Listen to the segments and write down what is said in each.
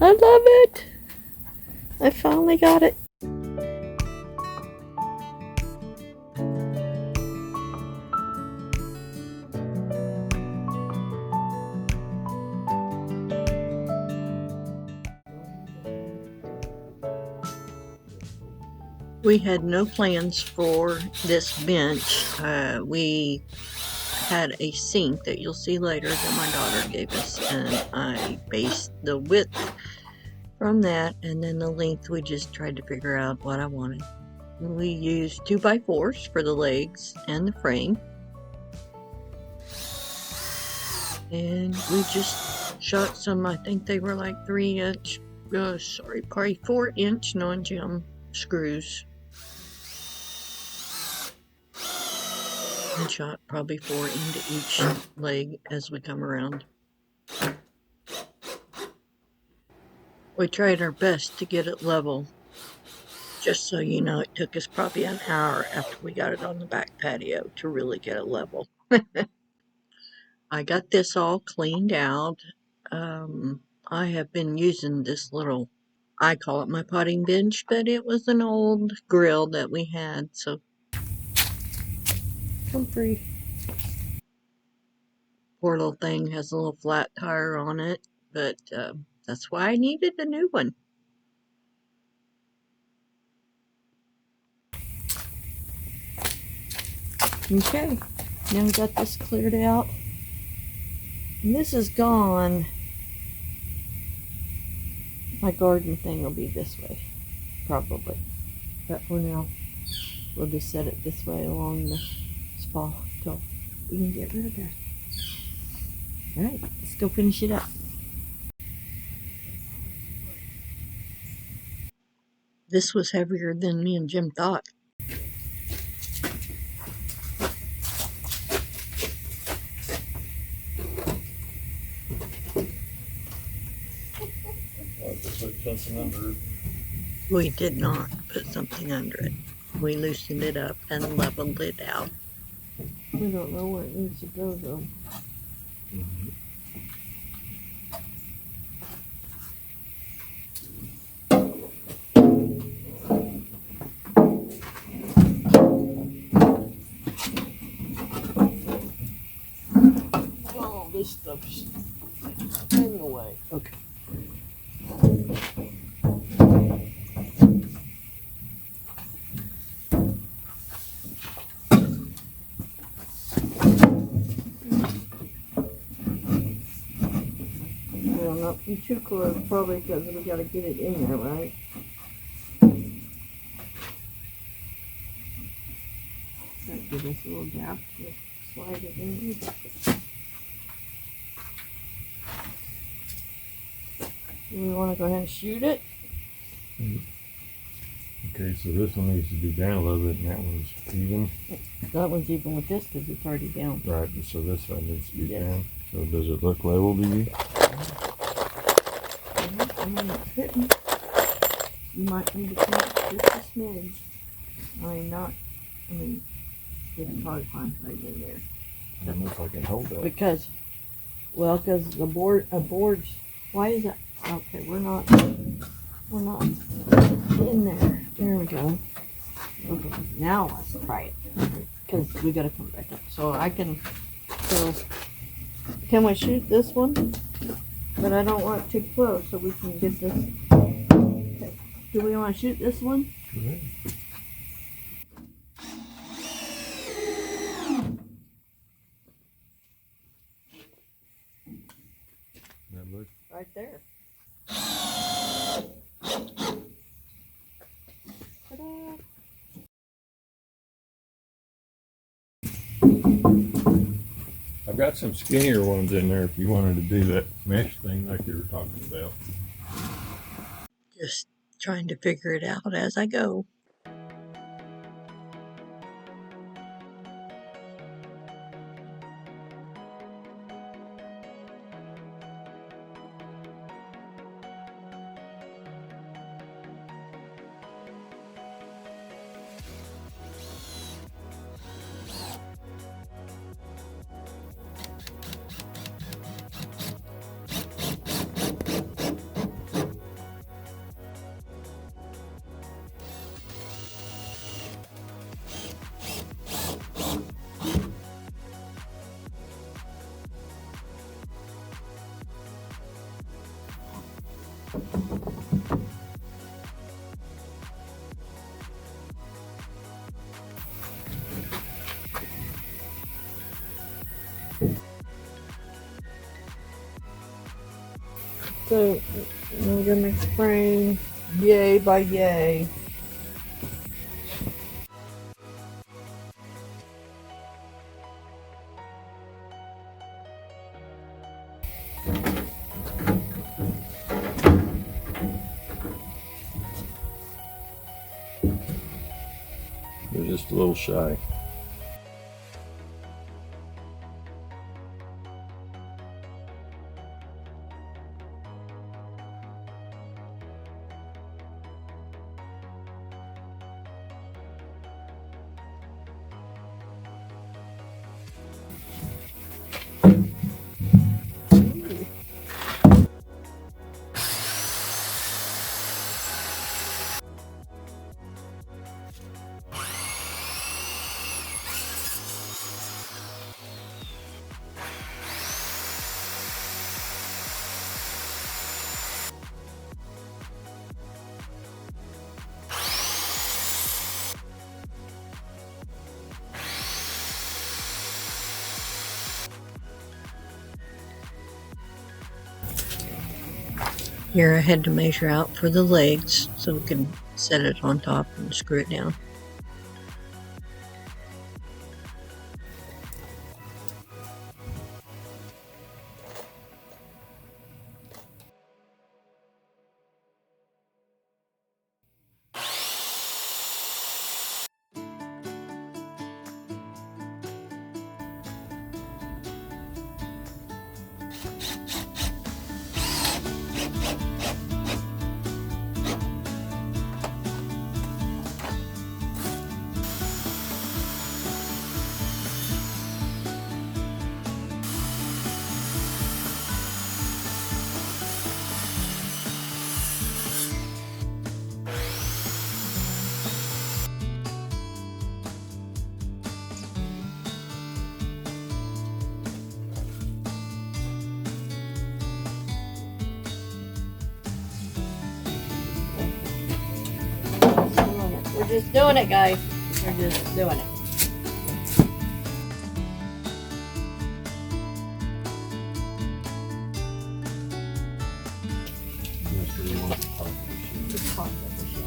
I love it. I finally got it. We had no plans for this bench. We had a sink that you'll see later that my daughter gave us, and I based the width from that, and then the length we just tried to figure out what I wanted. We used 2x4s for the legs and the frame, and we just shot some, I think they were like 3-inch, probably 4-inch non-gem screws, and shot probably 4 into each leg as we come around. We tried our best to get it level. Just so you know, it took us probably an hour after we got it on the back patio to really get it level. I got this all cleaned out. I have been using this little, I call it my potting bench, but it was an old grill that we had, so comfy. Poor little thing has a little flat tire on it, but that's why I needed a new one. Okay, now we got this cleared out. And this is gone. My garden thing will be this way, probably. But for now, we'll just set it this way along the spa till we can get rid of that. Alright, let's go finish it up. This was heavier than me and Jim thought. Something under it. We did not put something under it. We loosened it up and leveled it out. We don't know where it needs to go though. Mm-hmm. Oh, this stuff's in the way. Okay. Well, not be too close, probably because we got to get it in there, right? That gives us a little gap to slide it in. Do we want to go ahead and shoot it? Okay, so this one needs to be down a little bit, and that one's even. That one's even with this because it's already down. Right, so this one needs to be Yes. down. So does it look level to you? I mean, it couldn't. You might need to come up just a smidge. It's probably fine right in there. I don't know if I can hold that. Because the board's, why is that? Okay, we're not in there. There we go. Okay, now let's try it. Because we gotta come back up. So can we shoot this one? But I don't want it too close so we can get this. Okay. Do we want to shoot this one? Yeah. That look. Right there. Ta-da. I've got some skinnier ones in there if you wanted to do that mesh thing like you were talking about. Just trying to figure it out as I go. So we're gonna make frame yay by yay. They're just a little shy. Here I had to measure out for the legs so we can set it on top and screw it down. We're just doing it, guys. We're just doing it. That's where you want the top of the sheet.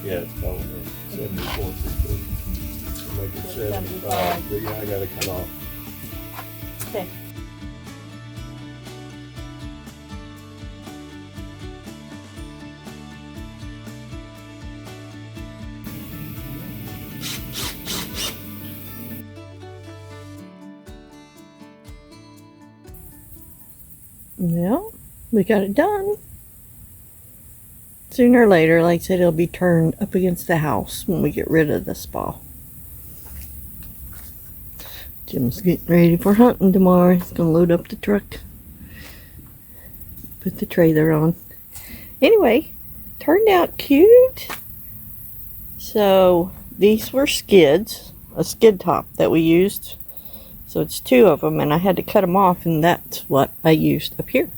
Yeah, it's probably 74 3/4. Make it 75, but yeah, I gotta cut off. Okay. Well, we got it done. Sooner or later, like I said, it'll be turned up against the house when we get rid of the spa. Jim's getting ready for hunting tomorrow. He's gonna load up the truck, put the trailer on. Anyway, turned out cute. So these were skids, a skid top that we used. So it's two of them, and I had to cut them off, and that's what I used up here.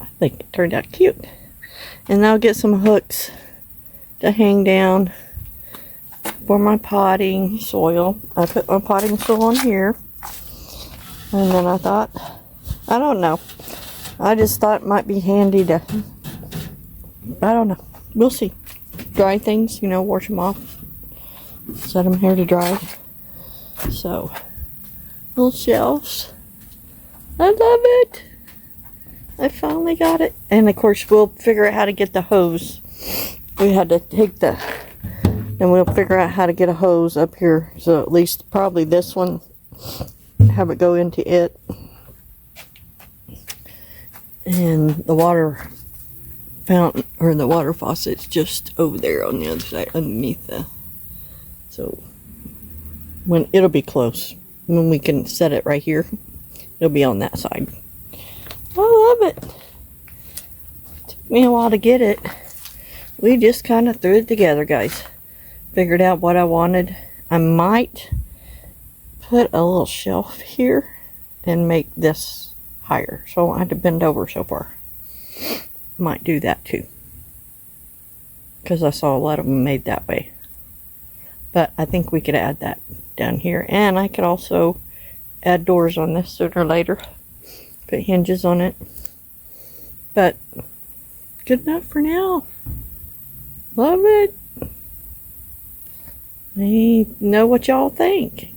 I think it turned out cute. And I'll get some hooks to hang down for my potting soil. I put my potting soil on here. And then I thought, I don't know. I just thought it might be handy to, I don't know. We'll see. Dry things, you know, wash them off. Set them here to dry. So, little shelves. I love it. I finally got it. And of course, we'll figure out how to get the hose. We had to take the, and we'll figure out how to get a hose up here. So at least probably this one, have it go into it. And the water fountain or the water faucet's just over there on the other side underneath the. So when it'll be close, when we can set it right here, it'll be on that side. I love it. Took me a while to get it. We just kind of threw it together, guys. Figured out what I wanted. I might put a little shelf here and make this higher, so I won't have to bend over so far. Might do that too, because I saw a lot of them made that way. But I think we could add that down here, and I could also add doors on this sooner or later. Put hinges on it. But good enough for now. Love it. Let me know what y'all think.